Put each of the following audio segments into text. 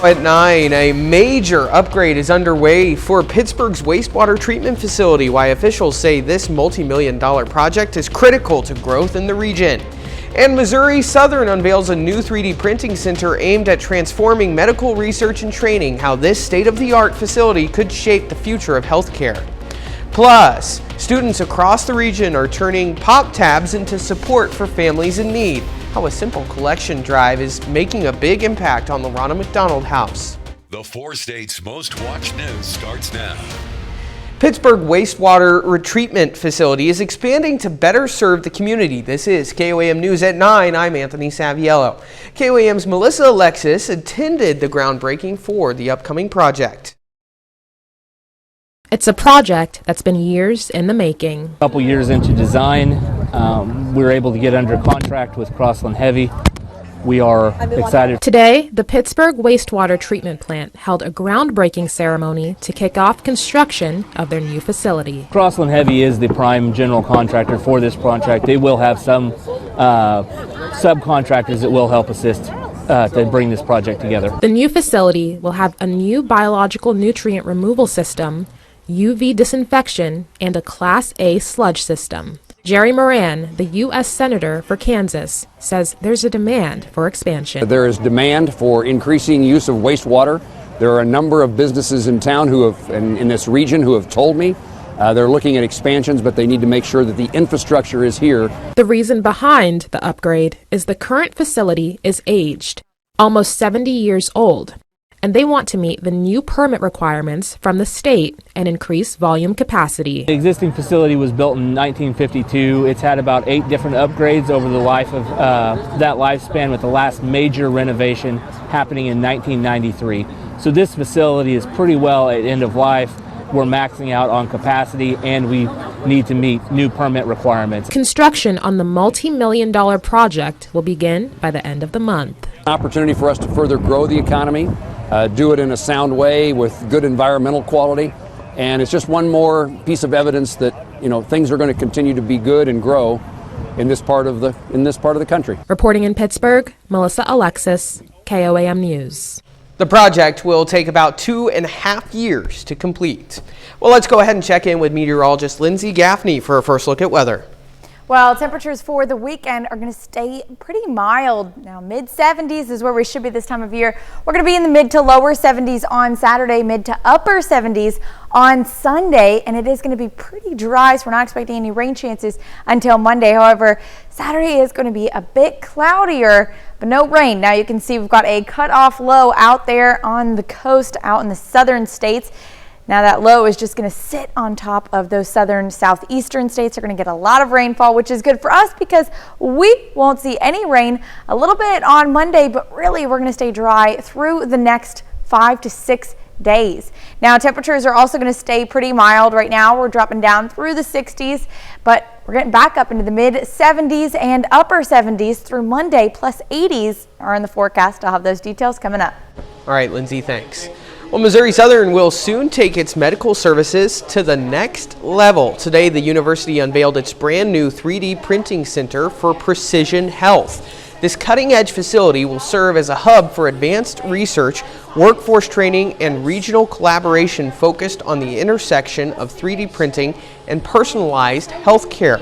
At 9, a major upgrade is underway for Pittsburgh's wastewater treatment facility. Why officials say this multi-million-dollar project is critical to growth in the region. And Missouri Southern unveils a new 3D printing center aimed at transforming medical research and training, how this state-of-the-art facility could shape the future of healthcare. Plus, students across the region are turning pop tabs into support for families in need. How a simple collection drive is making a big impact on the Ronald McDonald House. The 4 states' most watched news starts now. Pittsburgh wastewater retreatment facility is expanding to better serve the community. This is KOAM News at 9. I'm Anthony Saviello. KOAM's Melissa Alexis attended the groundbreaking for the upcoming project. It's a project that's been years in the making. A couple years into design, we were able to get under contract with Crossland Heavy. We are excited. Today, the Pittsburgh Wastewater Treatment Plant held a groundbreaking ceremony to kick off construction of their new facility. Crossland Heavy is the prime general contractor for this project. They will have some subcontractors that will help assist to bring this project together. The new facility will have a new biological nutrient removal system, UV disinfection, and a Class A sludge system. Jerry Moran, the U.S. Senator for Kansas, says there's a demand for expansion. There is demand for increasing use of wastewater. There are a number of businesses in town who have, in this region, who have told me they're looking at expansions, but they need to make sure that the infrastructure is here. The reason behind the upgrade is the current facility is aged, almost 70 years old, and they want to meet the new permit requirements from the state and increase volume capacity. The existing facility was built in 1952. It's had about 8 different upgrades over the life of that lifespan, with the last major renovation happening in 1993. So this facility is pretty well at end of life. We're maxing out on capacity, and we need to meet new permit requirements. Construction on the multi-million-dollar project will begin by the end of the month. An opportunity for us to further grow the economy, do it in a sound way with good environmental quality, and it's just one more piece of evidence that things are going to continue to be good and grow in this part of the country. Reporting in Pittsburgh, Melissa Alexis, KOAM News. The project will take about 2.5 years to complete. Well, let's go ahead and check in with meteorologist Lindsay Gaffney for a first look at weather. Well, temperatures for the weekend are going to stay pretty mild. Now, mid-70s is where we should be this time of year. We're going to be in the mid to lower 70s on Saturday, mid to upper 70s on Sunday, and it is going to be pretty dry, so we're not expecting any rain chances until Monday. However, Saturday is going to be a bit cloudier, but no rain. Now, you can see we've got a cutoff low out there on the coast, out in the southern states. Now that low is just going to sit on top of those southern southeastern states. They're going to get a lot of rainfall, which is good for us because we won't see any rain. A little bit on Monday, but really we're going to stay dry through the next 5 to 6 days. Now temperatures are also going to stay pretty mild. Right now we're dropping down through the 60s, but we're getting back up into the mid 70s and upper 70s through Monday, plus 80s are in the forecast. I'll have those details coming up. All right, Lindsay, thanks. Well, Missouri Southern will soon take its medical services to the next level. Today, the university unveiled its brand new 3D printing center for precision health. This cutting-edge facility will serve as a hub for advanced research, workforce training, and regional collaboration focused on the intersection of 3D printing and personalized health care.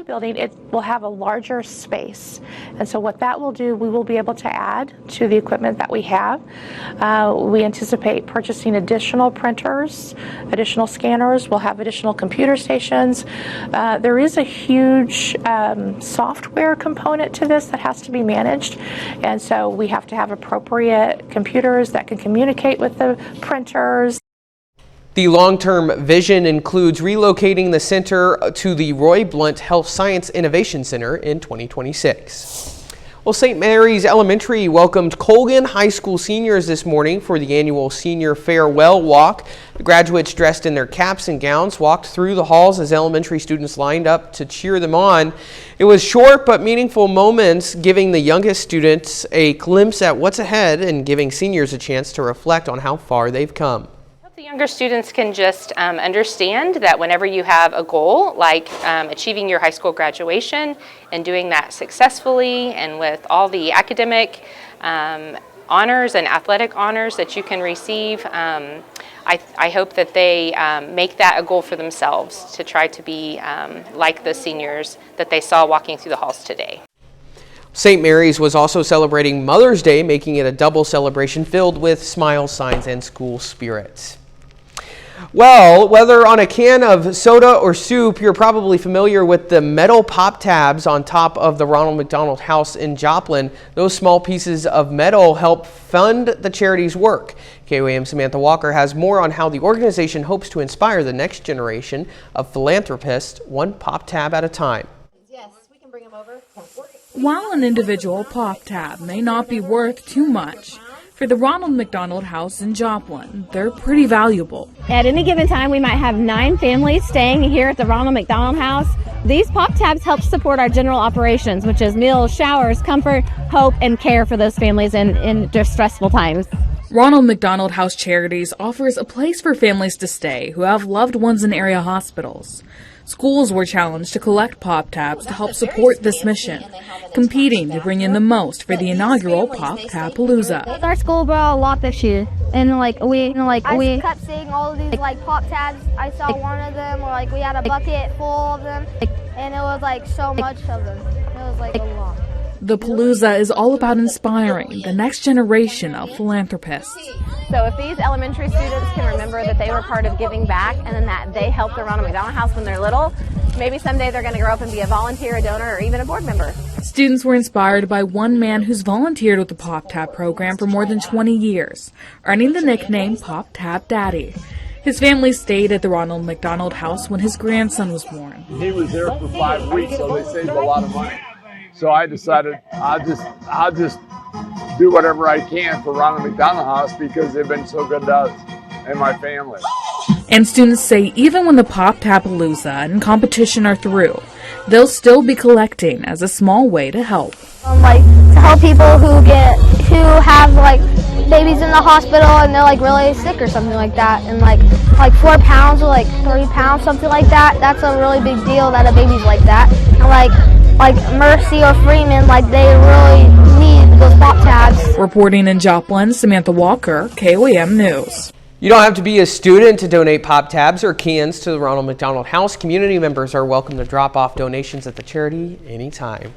Building, it will have a larger space, and so what that will do, we will be able to add to the equipment that we have. We anticipate purchasing additional printers, additional scanners. We'll have additional computer stations. There is a huge software component to this that has to be managed, and so we have to have appropriate computers that can communicate with the printers. The long-term vision includes relocating the center to the Roy Blunt Health Science Innovation Center in 2026. Well, St. Mary's Elementary welcomed Colgan High School seniors this morning for the annual Senior Farewell Walk. The graduates, dressed in their caps and gowns, walked through the halls as elementary students lined up to cheer them on. It was short but meaningful moments, giving the youngest students a glimpse at what's ahead and giving seniors a chance to reflect on how far they've come. The younger students can just understand that whenever you have a goal like achieving your high school graduation and doing that successfully and with all the academic honors and athletic honors that you can receive. I hope that they make that a goal for themselves to try to be like the seniors that they saw walking through the halls today. St. Mary's was also celebrating Mother's Day, making it a double celebration filled with smiles, signs, and school spirit. Well, whether on a can of soda or soup, you're probably familiar with the metal pop tabs on top of the Ronald McDonald House in Joplin. Those small pieces of metal help fund the charity's work. KOAM Samantha Walker has more on how the organization hopes to inspire the next generation of philanthropists, one pop tab at a time. Yes, we can bring them over. While an individual pop tab may not be worth too much, for the Ronald McDonald House in Joplin, they're pretty valuable. At any given time, we might have 9 families staying here at the Ronald McDonald House. These pop tabs help support our general operations, which is meals, showers, comfort, hope, and care for those families in distressful times. Ronald McDonald House Charities offers a place for families to stay who have loved ones in area hospitals. Schools were challenged to collect pop tabs to help support this mission, competing to bring in the most for the inaugural Pop Tab Palooza. Our school brought a lot this year, and I kept seeing all of these pop tabs. I saw one of them where we had a bucket full of them, and it was so much of them. It was a lot. The Palooza is all about inspiring the next generation of philanthropists. So if these elementary students can remember that they were part of giving back and then that they helped the Ronald McDonald House when they're little, maybe someday they're going to grow up and be a volunteer, a donor, or even a board member. Students were inspired by one man who's volunteered with the Pop Tab program for more than 20 years, earning the nickname Pop Tab Daddy. His family stayed at the Ronald McDonald House when his grandson was born. He was there for 5 weeks, so they saved a lot of money. So I decided I'll just do whatever I can for Ronald McDonald House because they've been so good to us and my family. And students say even when the Pop Tab Palooza and competition are through, they'll still be collecting as a small way to help. To help people who have babies in the hospital and they're really sick or something like that, and 4 pounds or 3 pounds, something like that. That's a really big deal that a baby's like that. And Mercy or Freeman, they really need those pop tabs. Reporting in Joplin, Samantha Walker, KOAM News. You don't have to be a student to donate pop tabs or cans to the Ronald McDonald House. Community members are welcome to drop off donations at the charity anytime.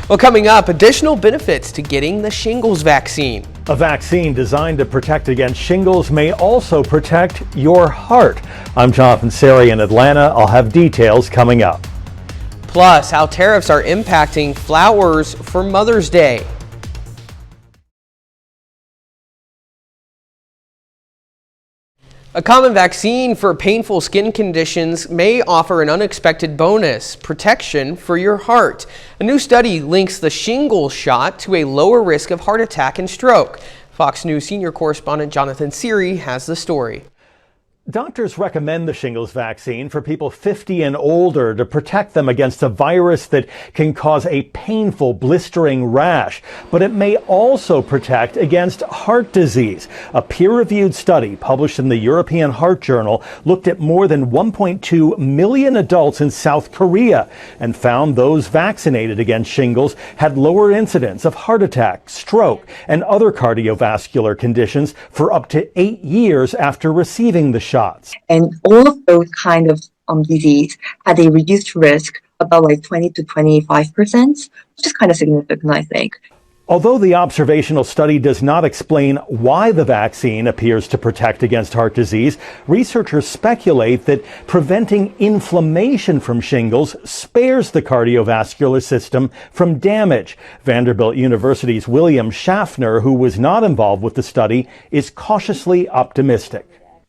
Well, coming up, additional benefits to getting the shingles vaccine. A vaccine designed to protect against shingles may also protect your heart. I'm Jonathan Sari in Atlanta. I'll have details coming up. Plus, how tariffs are impacting flowers for Mother's Day. A common vaccine for painful skin conditions may offer an unexpected bonus, protection for your heart. A new study links the shingles shot to a lower risk of heart attack and stroke. Fox News senior correspondent Jonathan Siri has the story. Doctors recommend the shingles vaccine for people 50 and older to protect them against a virus that can cause a painful, blistering rash. But it may also protect against heart disease. A peer-reviewed study published in the European Heart Journal looked at more than 1.2 million adults in South Korea and found those vaccinated against shingles had lower incidence of heart attack, stroke, and other cardiovascular conditions for up to 8 years after receiving the shots. And all of those kind of disease had a reduced risk about 20 to 25%, which is kind of significant, I think. Although the observational study does not explain why the vaccine appears to protect against heart disease, researchers speculate that preventing inflammation from shingles spares the cardiovascular system from damage. Vanderbilt University's William Schaffner, who was not involved with the study, is cautiously optimistic.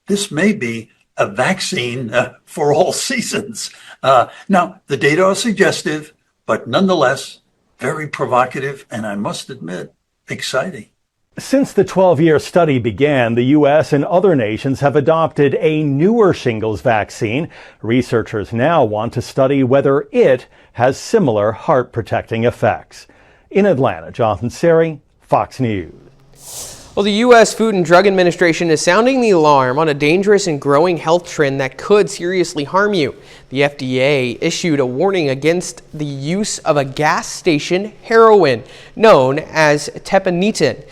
This may be a vaccine for all seasons. Now, the data are suggestive, but nonetheless, very provocative, and I must admit, exciting. Since the 12-year study began, the U.S. and other nations have adopted a newer shingles vaccine. Researchers now want to study whether it has similar heart-protecting effects. In Atlanta, Jonathan Sari, Fox News. Well, the U.S. Food and Drug Administration is sounding the alarm on a dangerous and growing health trend that could seriously harm you. The FDA issued a warning against the use of a gas station heroin known as tepanetin.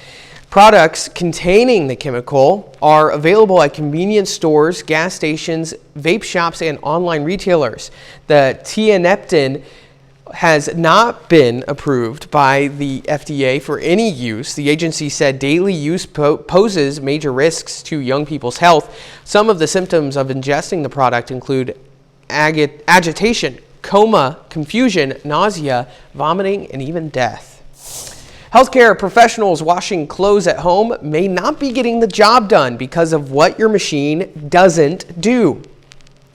Products containing the chemical are available at convenience stores, gas stations, vape shops, and online retailers. The tianeptine has not been approved by the FDA for any use. The agency said daily use poses major risks to young people's health. Some of the symptoms of ingesting the product include agitation, coma, confusion, nausea, vomiting, and even death. Healthcare professionals washing clothes at home may not be getting the job done because of what your machine doesn't do.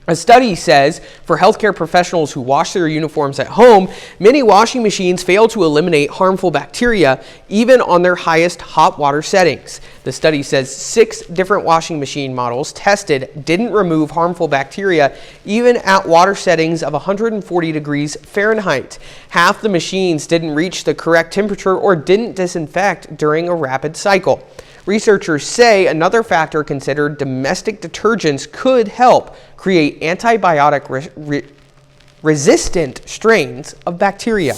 A study says for healthcare professionals who wash their uniforms at home, many washing machines fail to eliminate harmful bacteria even on their highest hot water settings. The study says 6 different washing machine models tested didn't remove harmful bacteria even at water settings of 140 degrees Fahrenheit. Half the machines didn't reach the correct temperature or didn't disinfect during a rapid cycle. Researchers say another factor considered domestic detergents could help create antibiotic resistant strains of bacteria.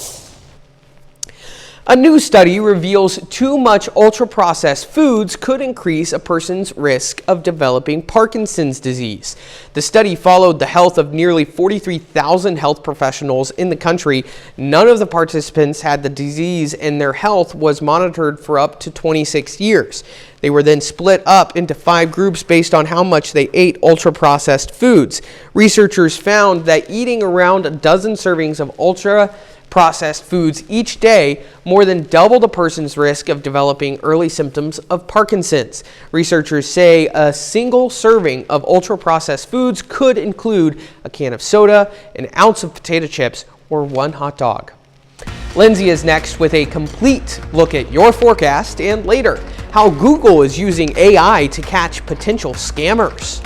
A new study reveals too much ultra-processed foods could increase a person's risk of developing Parkinson's disease. The study followed the health of nearly 43,000 health professionals in the country. None of the participants had the disease, and their health was monitored for up to 26 years. They were then split up into 5 groups based on how much they ate ultra-processed foods. Researchers found that eating around a dozen servings of ultra-processed foods each day more than doubled a person's risk of developing early symptoms of Parkinson's. Researchers say a single serving of ultra-processed foods could include a can of soda, an ounce of potato chips, or 1 hot dog. Lindsay is next with a complete look at your forecast, and later, how Google is using AI to catch potential scammers.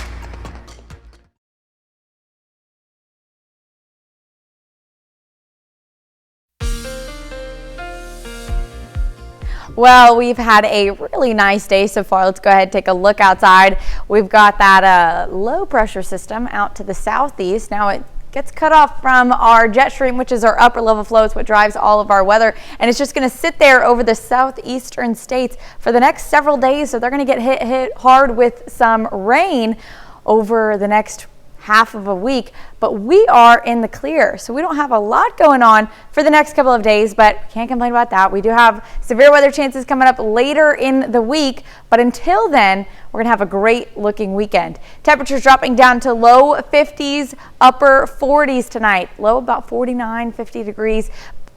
Well, we've had a really nice day so far. Let's go ahead and take a look outside. We've got that low pressure system out to the southeast. Now it gets cut off from our jet stream, which is our upper level flow. It's what drives all of our weather, and it's just going to sit there over the southeastern states for the next several days. So they're going to get hit hard with some rain over the next half of a week, but we are in the clear, so we don't have a lot going on for the next couple of days, but can't complain about that. We do have severe weather chances coming up later in the week, but until then, we're gonna have a great looking weekend. Temperatures dropping down to low 50s, upper 40s tonight, low about 49, 50 degrees.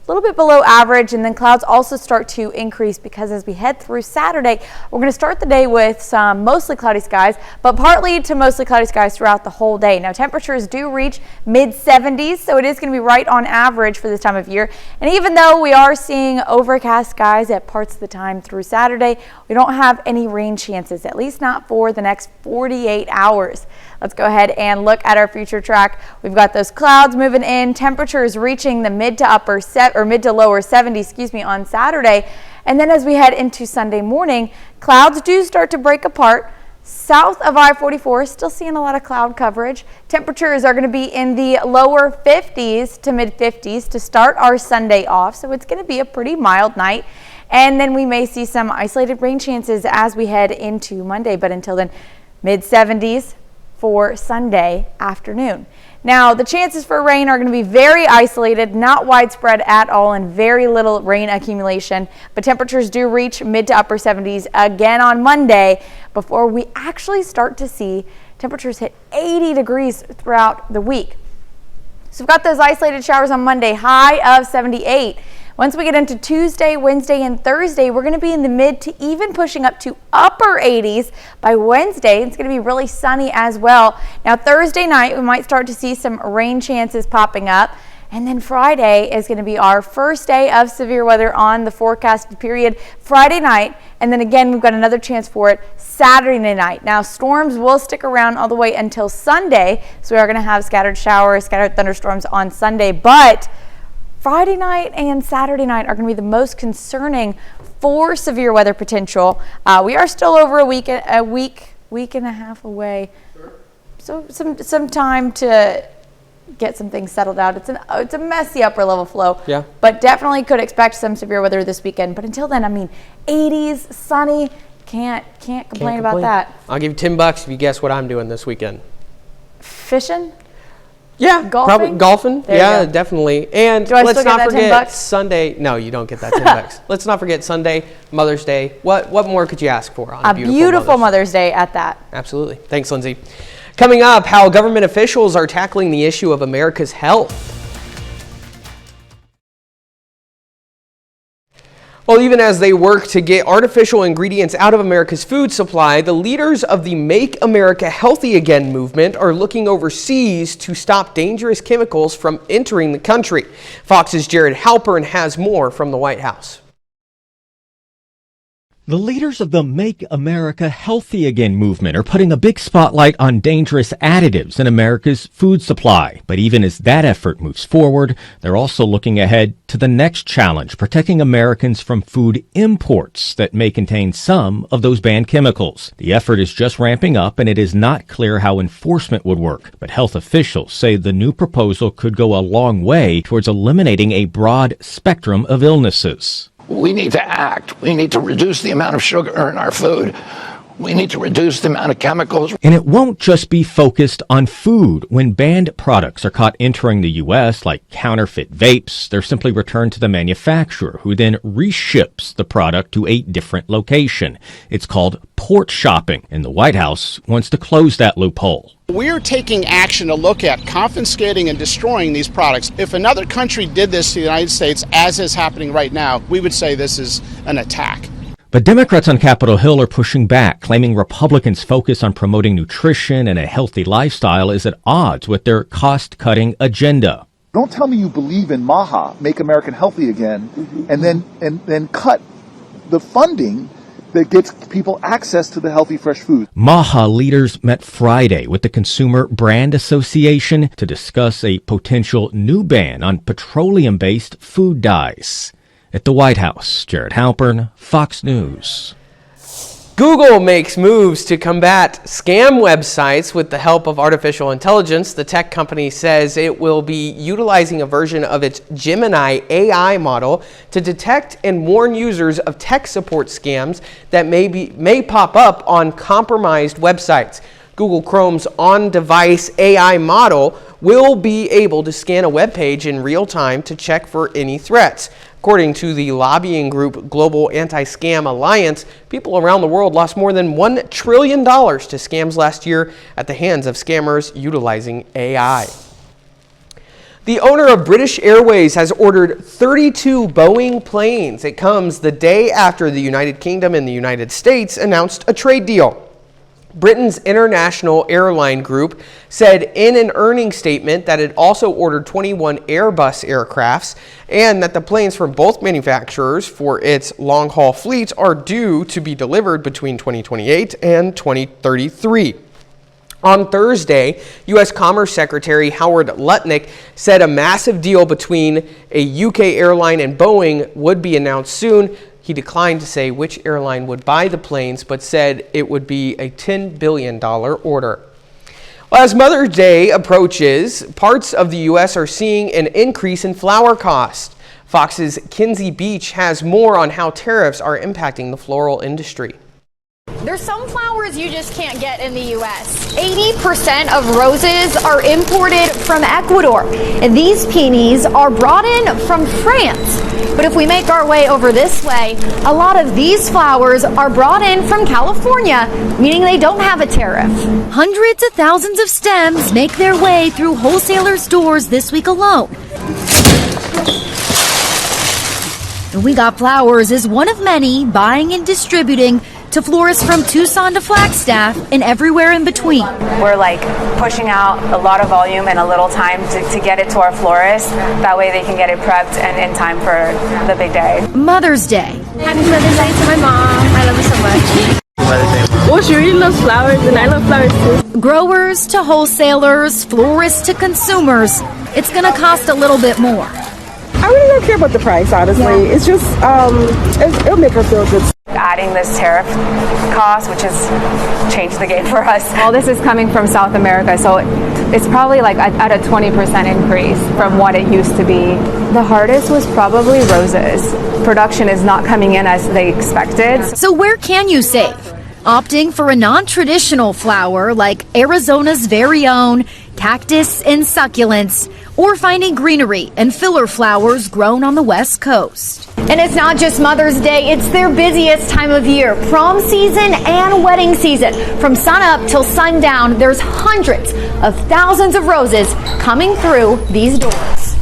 A little bit below average, and then clouds also start to increase because as we head through Saturday, we're going to start the day with some mostly cloudy skies, but partly to mostly cloudy skies throughout the whole day. Now temperatures do reach mid 70s, so it is going to be right on average for this time of year. And even though we are seeing overcast skies at parts of the time through Saturday, we don't have any rain chances, at least not for the next 48 hours. Let's go ahead and look at our future track. We've got those clouds moving in, temperatures reaching the mid to lower 70s, on Saturday. And then as we head into Sunday morning, clouds do start to break apart. South of I-44, still seeing a lot of cloud coverage. Temperatures are going to be in the lower 50s to mid 50s to start our Sunday off. So it's going to be a pretty mild night. And then we may see some isolated rain chances as we head into Monday. But until then, mid 70s for Sunday afternoon. Now, the chances for rain are going to be very isolated, not widespread at all, and very little rain accumulation. But temperatures do reach mid to upper 70s again on Monday before we actually start to see temperatures hit 80 degrees throughout the week. So we've got those isolated showers on Monday, high of 78. Once we get into Tuesday, Wednesday, and Thursday, we're going to be in the mid to even pushing up to upper 80s by Wednesday. It's going to be really sunny as well. Now, Thursday night, we might start to see some rain chances popping up. And then Friday is going to be our first day of severe weather on the forecasted period Friday night. And then again, we've got another chance for it Saturday night. Now, storms will stick around all the way until Sunday. So we are going to have scattered showers, scattered thunderstorms on Sunday. But Friday night and Saturday night are going to be the most concerning for severe weather potential. We are still over a week and a half away. So some time to get some things settled out. It's a messy upper level flow. Yeah. But definitely could expect some severe weather this weekend. But until then, I mean, 80s, sunny, can't complain about that. I'll give you $10 if you guess what I'm doing this weekend. Fishing? Yeah, golfing. Probably golfing. There definitely. And Do I let's still get not that forget Sunday. No, you don't get that $10. Let's not forget Sunday, Mother's Day. What more could you ask for on a beautiful Mother's Day at that? Absolutely. Thanks, Lindsay. Coming up, how government officials are tackling the issue of America's health. Well, even as they work to get artificial ingredients out of America's food supply, the leaders of the Make America Healthy Again movement are looking overseas to stop dangerous chemicals from entering the country. Fox's Jared Halpern has more from the White House. The leaders of the Make America Healthy Again movement are putting a big spotlight on dangerous additives in America's food supply. But even as that effort moves forward, they're also looking ahead to the next challenge, protecting Americans from food imports that may contain some of those banned chemicals. The effort is just ramping up, and it is not clear how enforcement would work. But health officials say the new proposal could go a long way towards eliminating a broad spectrum of illnesses. We need to act. We need to reduce the amount of sugar in our food. We need to reduce the amount of chemicals. And it won't just be focused on food. When banned products are caught entering the U.S., like counterfeit vapes, they're simply returned to the manufacturer, who then reships the product to a different location. It's called port shopping, and the White House wants to close that loophole. We're taking action to look at confiscating and destroying these products. If another country did this to the United States, as is happening right now, we would say this is an attack. But Democrats on Capitol Hill are pushing back, claiming Republicans' focus on promoting nutrition and a healthy lifestyle is at odds with their cost-cutting agenda. Don't tell me you believe in MAHA, Make America Healthy Again, and then cut the funding that gets people access to the healthy, fresh food. MAHA leaders met Friday with the Consumer Brand Association to discuss a potential new ban on petroleum-based food dyes. At the White House, Jared Halpern, Fox News. Google makes moves to combat scam websites with the help of artificial intelligence. The tech company says it will be utilizing a version of its Gemini AI model to detect and warn users of tech support scams that may pop up on compromised websites. Google Chrome's on-device AI model will be able to scan a web page in real time to check for any threats. According to the lobbying group Global Anti-Scam Alliance, people around the world lost more than $1 trillion to scams last year at the hands of scammers utilizing AI. The owner of British Airways has ordered 32 Boeing planes. It comes the day after the United Kingdom and the United States announced a trade deal. Britain's International Airline Group said in an earnings statement that it also ordered 21 Airbus aircrafts and that the planes from both manufacturers for its long-haul fleets are due to be delivered between 2028 and 2033. On Thursday, U.S. Commerce Secretary Howard Lutnick said a massive deal between a UK airline and Boeing would be announced soon. He declined to say which airline would buy the planes, but said it would be a $10 billion order. Well, as Mother's Day approaches, parts of the U.S. are seeing an increase in flower costs. Fox's Kinsey Beach has more on how tariffs are impacting the floral industry. There's some flowers you just can't get in the U.S. 80% of roses are imported from Ecuador, and these peonies are brought in from France. But if we make our way over this way, a lot of these flowers are brought in from California, meaning they don't have a tariff. Hundreds of thousands of stems make their way through wholesaler stores this week alone. We Got Flowers is one of many buying and distributing to florists from Tucson to Flagstaff and everywhere in between. We're pushing out a lot of volume and a little time to get it to our florists. That way they can get it prepped and in time for the big day. Mother's Day. Happy Mother's Day to my mom. I love her so much. Well, she really loves flowers and I love flowers too. Growers to wholesalers, florists to consumers. It's going to cost a little bit more. I really don't care about the price, honestly. Yeah. It's just, it'll make her feel good. adding this tariff cost, which has changed the game for us. Well, this is coming from South America, so it's probably like at a 20% increase from what it used to be. The hardest was probably roses. Production is not coming in as they expected. So where can you save? Opting for a non-traditional flower like Arizona's very own cactus and succulents, or finding greenery and filler flowers grown on the West Coast. And it's not just Mother's Day, it's their busiest time of year. Prom season and wedding season. From sunup till sundown, there's hundreds of thousands of roses coming through these doors.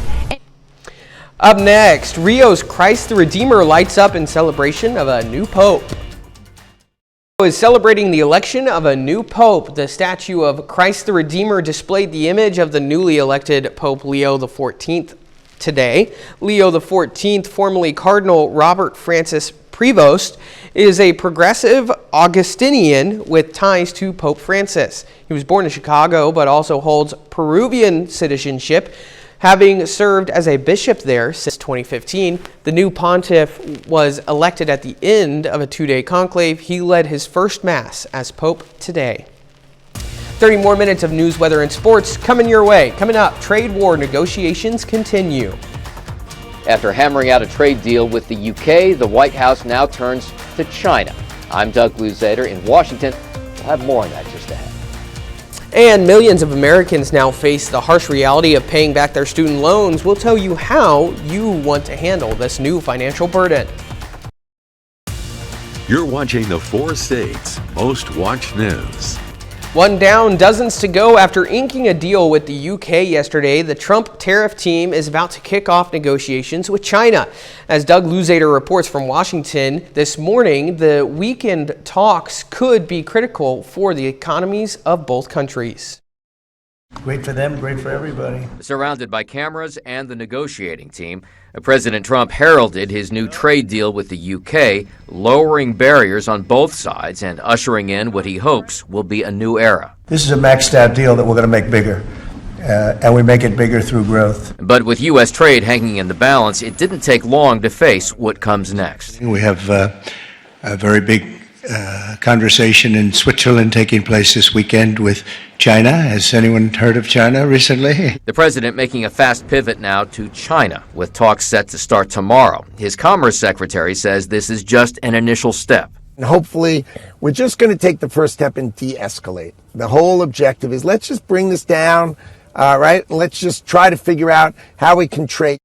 Up next, Rio's Christ the Redeemer lights up in celebration of a new pope. Is celebrating the election of a new pope. The statue of Christ the Redeemer displayed the image of the newly elected Pope Leo XIV today. Leo XIV, formerly Cardinal Robert Francis Prevost, is a progressive Augustinian with ties to Pope Francis. He was born in Chicago but also holds Peruvian citizenship, having served as a bishop there since 2015. The new pontiff was elected at the end of a two-day conclave. He led his first mass as pope today. 30 more minutes of news, weather, and sports coming your way. Coming up, trade war negotiations continue. After hammering out a trade deal with the UK, the White House now turns to China. I'm Doug Luzader in Washington. We'll have more on that just ahead. And millions of Americans now face the harsh reality of paying back their student loans. We'll tell you how you want to handle this new financial burden. You're watching the 4 states' most watched news. One down, dozens to go. After inking a deal with the UK yesterday, the Trump tariff team is about to kick off negotiations with China. As Doug Luzader reports from Washington this morning, the weekend talks could be critical for the economies of both countries. Great for them, great for everybody. Surrounded by cameras and the negotiating team, President Trump heralded his new trade deal with the UK, lowering barriers on both sides and ushering in what he hopes will be a new era. This is a maxed out deal that we're going to make bigger, and we make it bigger through growth. But with U.S. trade hanging in the balance, it didn't take long to face what comes next. We have a very big conversation in Switzerland taking place this weekend with China. Has anyone heard of China recently? The president making a fast pivot now to China, with talks set to start tomorrow. His Commerce Secretary says this is just an initial step. And hopefully, we're just going to take the first step and de-escalate. The whole objective is let's just bring this down, right? Let's just try to figure out how we can trade.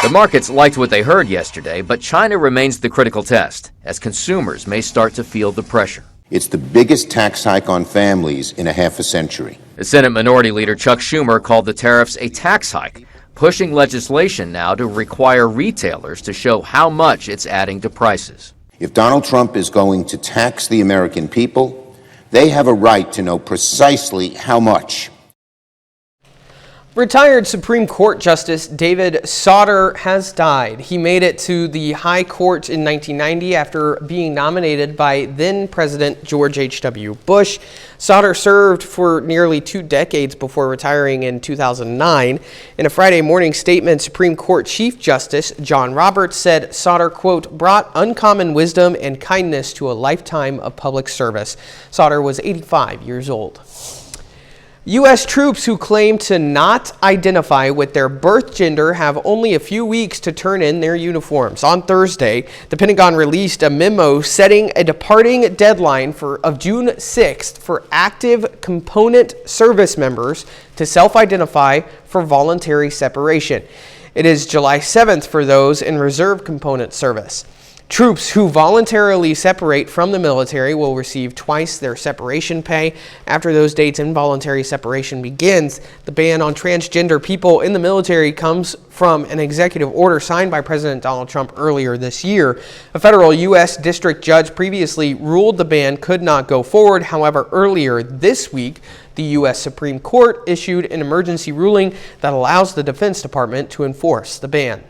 The markets liked what they heard yesterday, but China remains the critical test, as consumers may start to feel the pressure. It's the biggest tax hike on families in a half a century. The Senate Minority Leader Chuck Schumer called the tariffs a tax hike, pushing legislation now to require retailers to show how much it's adding to prices. If Donald Trump is going to tax the American people, they have a right to know precisely how much. Retired Supreme Court Justice David Souter has died. He made it to the High Court in 1990 after being nominated by then-President George H.W. Bush. Souter served for nearly 2 decades before retiring in 2009. In a Friday morning statement, Supreme Court Chief Justice John Roberts said Souter, quote, brought uncommon wisdom and kindness to a lifetime of public service. Souter was 85 years old. U.S. troops who claim to not identify with their birth gender have only a few weeks to turn in their uniforms. On Thursday, the Pentagon released a memo setting a departing deadline of June 6th for active component service members to self-identify for voluntary separation. It is July 7th for those in reserve component service. Troops who voluntarily separate from the military will receive twice their separation pay. After those dates, involuntary separation begins. The ban on transgender people in the military comes from an executive order signed by President Donald Trump earlier this year. A federal U.S. district judge previously ruled the ban could not go forward. However, earlier this week, the U.S. Supreme Court issued an emergency ruling that allows the Defense Department to enforce the ban.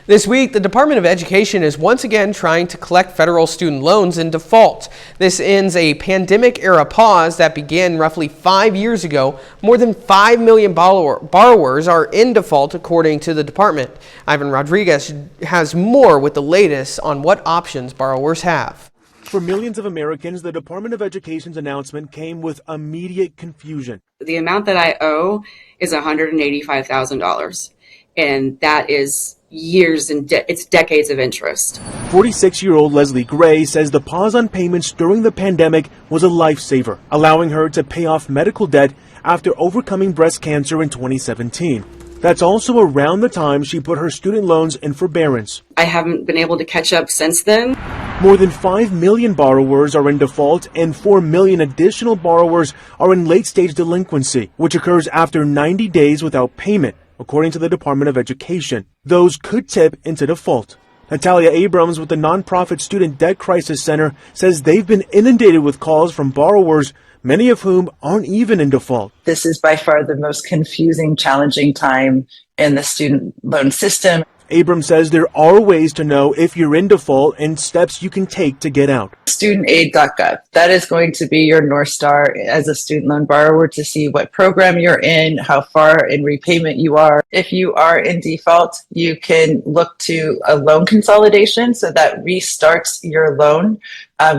This week, the Department of Education is once again trying to collect federal student loans in default. This ends a pandemic-era pause that began roughly 5 years ago. More than 5 million borrowers are in default, according to the department. Ivan Rodriguez has more with the latest on what options borrowers have. For millions of Americans, the Department of Education's announcement came with immediate confusion. The amount that I owe is $185,000, and that is years and it's decades of interest. 46-year-old Leslie Gray says the pause on payments during the pandemic was a lifesaver, allowing her to pay off medical debt after overcoming breast cancer in 2017. That's also around the time she put her student loans in forbearance. I haven't been able to catch up since then. More than 5 million borrowers are in default, and 4 million additional borrowers are in late-stage delinquency, which occurs after 90 days without payment, according to the Department of Education. Those could tip into default. Natalia Abrams with the nonprofit Student Debt Crisis Center says they've been inundated with calls from borrowers, many of whom aren't even in default. This is by far the most confusing, challenging time in the student loan system. Abrams says there are ways to know if you're in default and steps you can take to get out. Studentaid.gov. That is going to be your North Star as a student loan borrower to see what program you're in, how far in repayment you are. If you are in default, you can look to a loan consolidation, so that restarts your loan,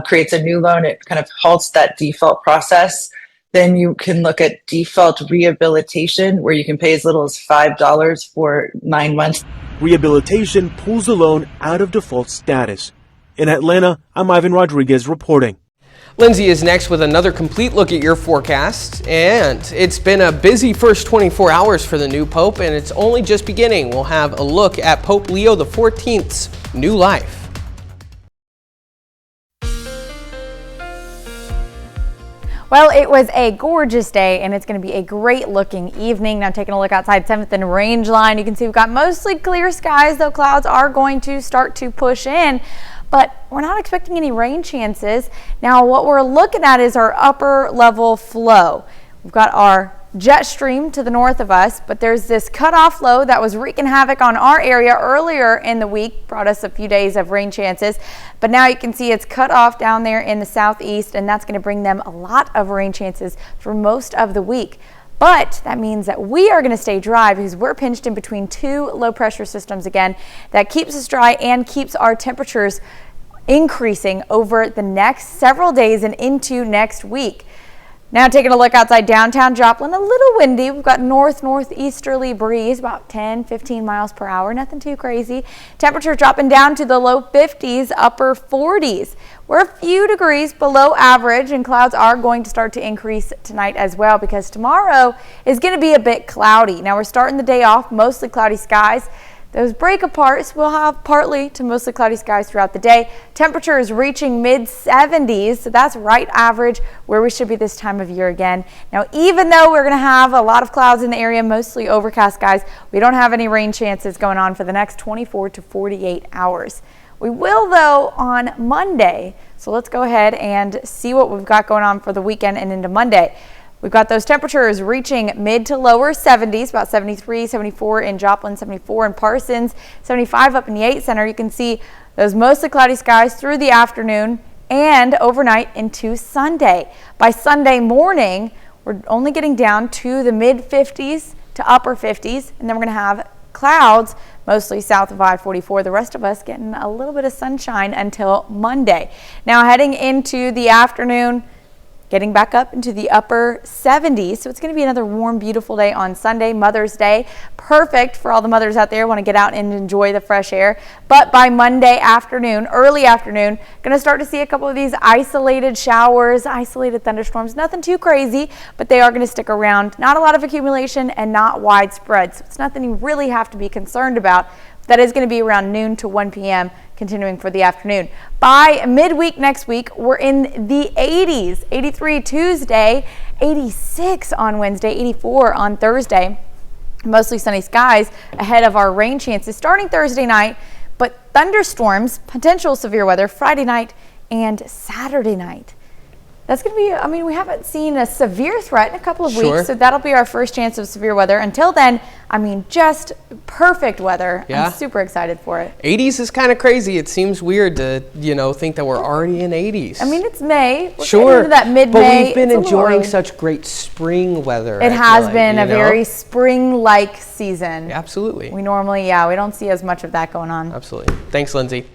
creates a new loan. It kind of halts that default process. Then you can look at default rehabilitation, where you can pay as little as $5 for 9 months. Rehabilitation pulls the loan out of default status. In Atlanta, I'm Ivan Rodriguez reporting. Lindsay is next with another complete look at your forecast. And it's been a busy first 24 hours for the new Pope, and it's only just beginning. We'll have a look at Pope Leo XIV's new life. Well, it was a gorgeous day, and it's going to be a great looking evening. Now taking a look outside 7th and Range Line, you can see we've got mostly clear skies, though clouds are going to start to push in, but we're not expecting any rain chances. Now what we're looking at is our upper level flow. We've got our jet stream to the north of us, but there's this cutoff low that was wreaking havoc on our area earlier in the week, brought us a few days of rain chances, but now you can see it's cut off down there in the southeast, and that's going to bring them a lot of rain chances for most of the week. But that means that we are going to stay dry because we're pinched in between two low pressure systems again. That keeps us dry and keeps our temperatures increasing over the next several days and into next week. Now taking a look outside downtown Joplin, a little windy. We've got northeasterly breeze, about 10-15 miles per hour, nothing too crazy. Temperature dropping down to the low 50s, upper 40s. We're a few degrees below average, and clouds are going to start to increase tonight as well because tomorrow is going to be a bit cloudy. Now we're starting the day off mostly cloudy skies. Those break aparts will have partly to mostly cloudy skies throughout the day. Temperature is reaching mid-70s, so that's right average where we should be this time of year again. Now, even though we're going to have a lot of clouds in the area, mostly overcast skies, we don't have any rain chances going on for the next 24 to 48 hours. We will, though, on Monday. So let's go ahead and see what we've got going on for the weekend and into Monday. We've got those temperatures reaching mid to lower 70s, about 73, 74 in Joplin, 74 in Parsons, 75 up in the 8 Center. You can see those mostly cloudy skies through the afternoon and overnight into Sunday. By Sunday morning, we're only getting down to the mid 50s to upper 50s, and then we're going to have clouds mostly south of I-44. The rest of us getting a little bit of sunshine until Monday. Now heading into the afternoon, getting back up into the upper 70s. So it's going to be another warm, beautiful day on Sunday, Mother's Day. Perfect for all the mothers out there who want to get out and enjoy the fresh air. But by Monday afternoon, early afternoon, going to start to see a couple of these isolated showers, isolated thunderstorms. Nothing too crazy, but they are going to stick around. Not a lot of accumulation and not widespread. So it's nothing you really have to be concerned about. That is going to be around noon to 1 p.m. continuing for the afternoon. By midweek next week, we're in the 80s. 83 Tuesday, 86 on Wednesday, 84 on Thursday. Mostly sunny skies ahead of our rain chances starting Thursday night, but thunderstorms, potential severe weather Friday night and Saturday night. That's going to be, I mean, we haven't seen a severe threat in a couple of Sure. weeks, so that'll be our first chance of severe weather. Until then, I mean, just perfect weather. Yeah. I'm super excited for it. 80s is kind of crazy. It seems weird to, think that we're already in 80s. I mean, it's May. We're Sure, getting into that mid-May. but we've been It's a little enjoying early. such great spring weather. It has been a very spring-like season. Absolutely. We normally, we don't see as much of that going on. Absolutely. Thanks, Lindsay.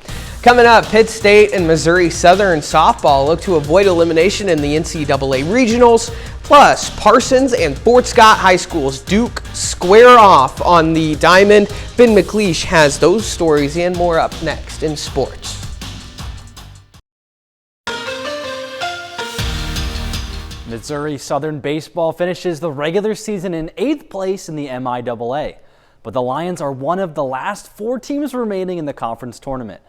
Coming up, Pitt State and Missouri Southern softball look to avoid elimination in the NCAA regionals. Plus, Parsons and Fort Scott High School's Duke square off on the diamond. Ben McLeish has those stories and more up next in sports. Missouri Southern baseball finishes the regular season in 8th place in the MIAA. But the Lions are one of the last 4 teams remaining in the conference tournament.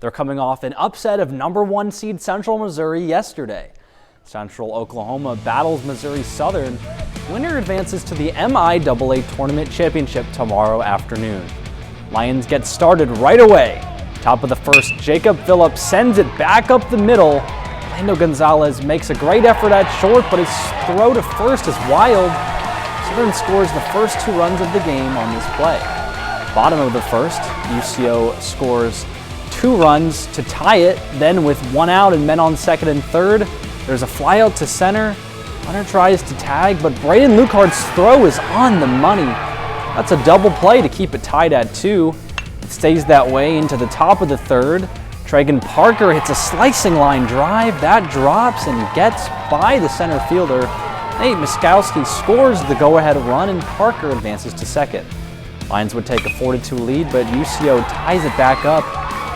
They're coming off an upset of #1 seed Central Missouri yesterday. Central Oklahoma battles Missouri Southern. Winner advances to the MIAA Tournament Championship tomorrow afternoon. Lions get started right away. Top of the first, Jacob Phillips sends it back up the middle. Lando Gonzalez makes a great effort at short, but his throw to first is wild. Southern scores the first 2 runs of the game on this play. Bottom of the first, UCO scores 2 runs to tie it. Then with 1 out and men on second and third, there's a fly out to center. Hunter tries to tag, but Braden Lucard's throw is on the money. That's a double play to keep it tied at 2. It stays that way into the top of the third. Tragan Parker hits a slicing line drive. That drops and gets by the center fielder. Nate Miskowski scores the go-ahead run, and Parker advances to second. Lions would take a 4-2 lead, but UCO ties it back up.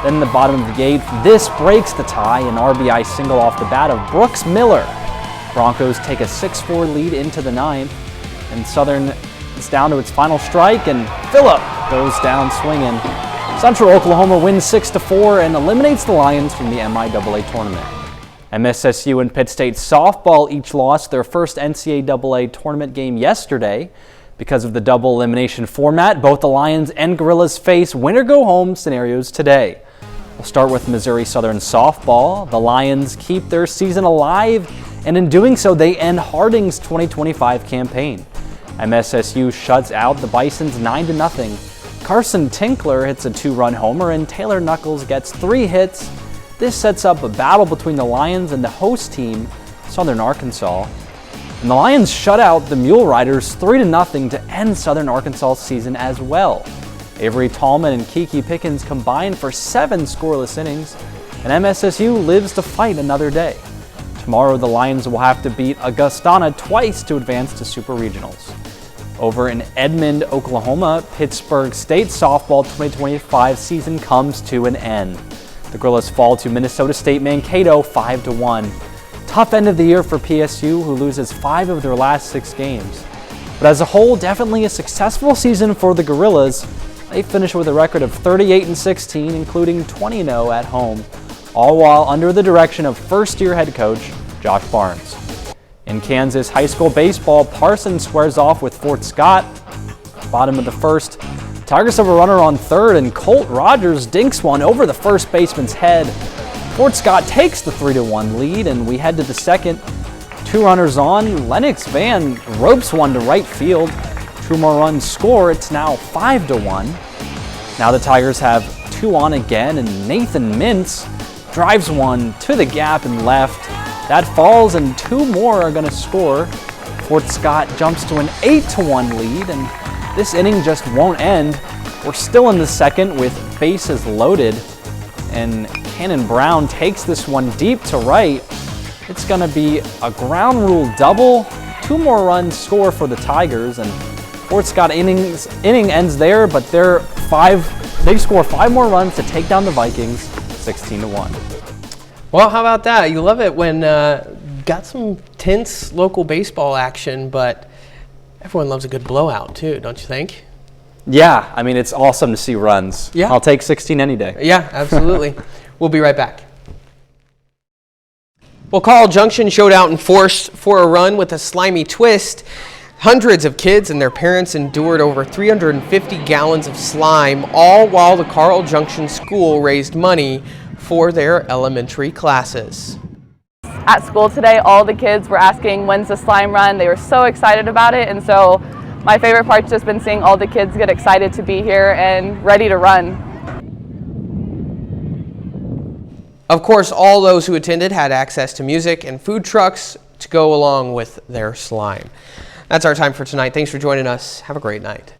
Then in the bottom of the 8th, this breaks the tie, an RBI single off the bat of Brooks Miller. Broncos take a 6-4 lead into the 9th, and Southern is down to its final strike, and Phillip goes down swinging. Central Oklahoma wins 6-4 and eliminates the Lions from the MIAA tournament. MSSU and Pitt State softball each lost their first NCAA tournament game yesterday. Because of the double elimination format, both the Lions and Gorillas face winner-go-home scenarios today. We'll start with Missouri Southern softball. The Lions keep their season alive, and in doing so, they end Harding's 2025 campaign. MSSU shuts out the Bisons 9-0. Carson Tinkler hits a 2-run homer, and Taylor Knuckles gets 3 hits. This sets up a battle between the Lions and the host team, Southern Arkansas. And the Lions shut out the Mule Riders 3-0 to end Southern Arkansas' season as well. Avery Tallman and Kiki Pickens combined for 7 scoreless innings, and MSSU lives to fight another day. Tomorrow, the Lions will have to beat Augustana twice to advance to Super Regionals. Over in Edmond, Oklahoma, Pittsburgh State softball 2025 season comes to an end. The Gorillas fall to Minnesota State Mankato 5-1. Tough end of the year for PSU, who loses 5 of their last 6 games. But as a whole, definitely a successful season for the Gorillas. They finish with a record of 38-16, including 20-0 at home, all while under the direction of first-year head coach Josh Barnes. In Kansas high school baseball, Parsons squares off with Fort Scott. Bottom of the first, Tigers have a runner on third, and Colt Rogers dinks one over the first baseman's head. Fort Scott takes the 3-1 lead, and we head to the second. 2 runners on, Lennox Van ropes one to right field. 2 more runs score, it's now 5-1. Now the Tigers have 2 on again, and Nathan Mintz drives one to the gap and left. That falls, and 2 more are going to score. Fort Scott jumps to an 8-1 lead, and this inning just won't end. We're still in the second with bases loaded, and Cannon Brown takes this one deep to right. It's going to be a ground rule double. 2 more runs score for the Tigers, and Fort Scott inning ends there, but they score 5 more runs to take down the Vikings 16-1. Well, how about that? You love it when got some tense local baseball action, but everyone loves a good blowout too, don't you think? Yeah, I mean, it's awesome to see runs. Yeah. I'll take 16 any day. Yeah, absolutely. We'll be right back. Well, Carl Junction showed out in force for a run with a slimy twist. Hundreds of kids and their parents endured over 350 gallons of slime, all while the Carl Junction School raised money for their elementary classes. at school today, all the kids were asking, when's the slime run? They were so excited about it, and so my favorite part's just been seeing all the kids get excited to be here and ready to run. Of course, all those who attended had access to music and food trucks to go along with their slime. That's our time for tonight. Thanks for joining us. Have a great night.